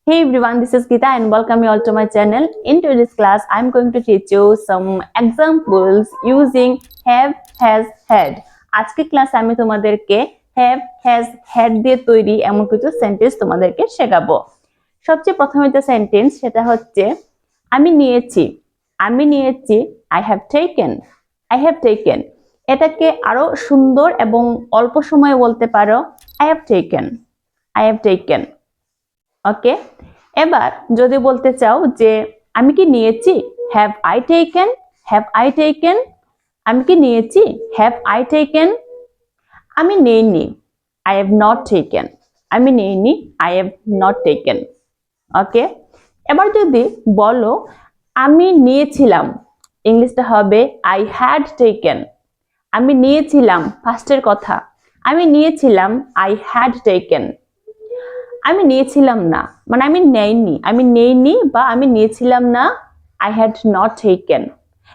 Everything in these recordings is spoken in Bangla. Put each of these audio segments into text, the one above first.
Hey everyone, this is Geeta and welcome you all to my channel. In today's class, I'm going to teach you some examples using have, has, had. আজকে ক্লাসে আমি তোমাদেরকে have, has, had দিয়ে তৈরি এমন কিছু সেন্টেন্স তোমাদেরকে শেখাবো। সবচেয়ে প্রথমে যে সেন্টেন্স সেটা হচ্ছে আমি নিয়েছি। আমি নিয়েছি, I have taken. I have taken. এটাকে আরো সুন্দর এবং অল্প সময়ে বলতে পারো I have taken. I have taken. ওকে, এবার যদি বলতে চাও যে আমি কি নিয়েছি, have I taken, have I taken, আমি কি নিয়েছি, হ্যাভ আই টেকেন। আমি নেইনি, আই হ্যাভ নট টেকেন, আমি নেইনি, আই হ্যাভ নট টেকেন। ওকে, এবার যদি বলো আমি নিয়েছিলাম, ইংলিশটা হবে আই হ্যাড টেকেন। আমি নিয়েছিলাম, ফার্স্টের কথা, আমি নিয়েছিলাম, আই হ্যাড টেকেন। আমি নিয়েছিলাম না মানে আমি নেইনি বা আমি নিয়েছিলাম না, আই হ্যাড নট টেকেন।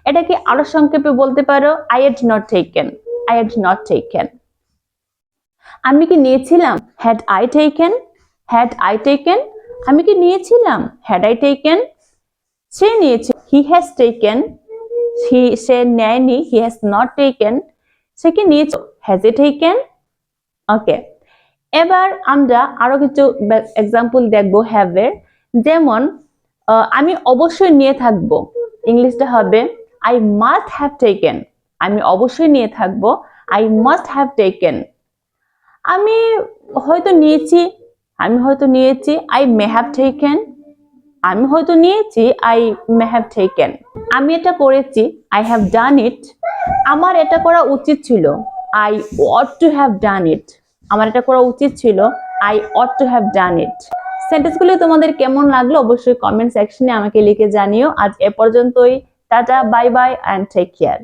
এটাকে আরো সংক্ষেপে বলতে পারো I had not taken, I had not taken. আমি কি নিয়েছিলাম, had I taken, had I taken. আমি কি নিয়েছিলাম, হ্যাড আই টেকেন। সে নিয়েছে, হি হ্যাজ টেকেন, সে নেয়নি, হি হ্যাজ নট টেকেন। সে কি নিয়েছে, হ্যাজ এ টেকেন। ওকে, এবার আমরা আরো কিছু এক্সাম্পল দেখবো হ্যাভ এর। যেমন আমি অবশ্যই নিয়ে থাকবো, ইংলিশটা হবে আই মাস্ট হ্যাভ টেকেন। আমি অবশ্যই নিয়ে থাকবো, আই মাস্ট হ্যাভ টেকেন। আমি হয়তো নিয়েছি, আই মে হ্যাভ টেকেন। আমি হয়তো নিয়েছি, আই মে হ্যাভ টেকেন। আমি এটা করেছি, আই হ্যাভ ডান ইট। আমার এটা করা উচিত ছিল, I ought to have done it. আমার এটা করা উচিত ছিল, I ought to have done it. সেন্টেন্সগুলো তোমাদের কেমন লাগলো অবশ্যই কমেন্ট সেকশনে আমাকে লিখে জানিও। আজ এ পর্যন্তই, tata, bye bye and take care.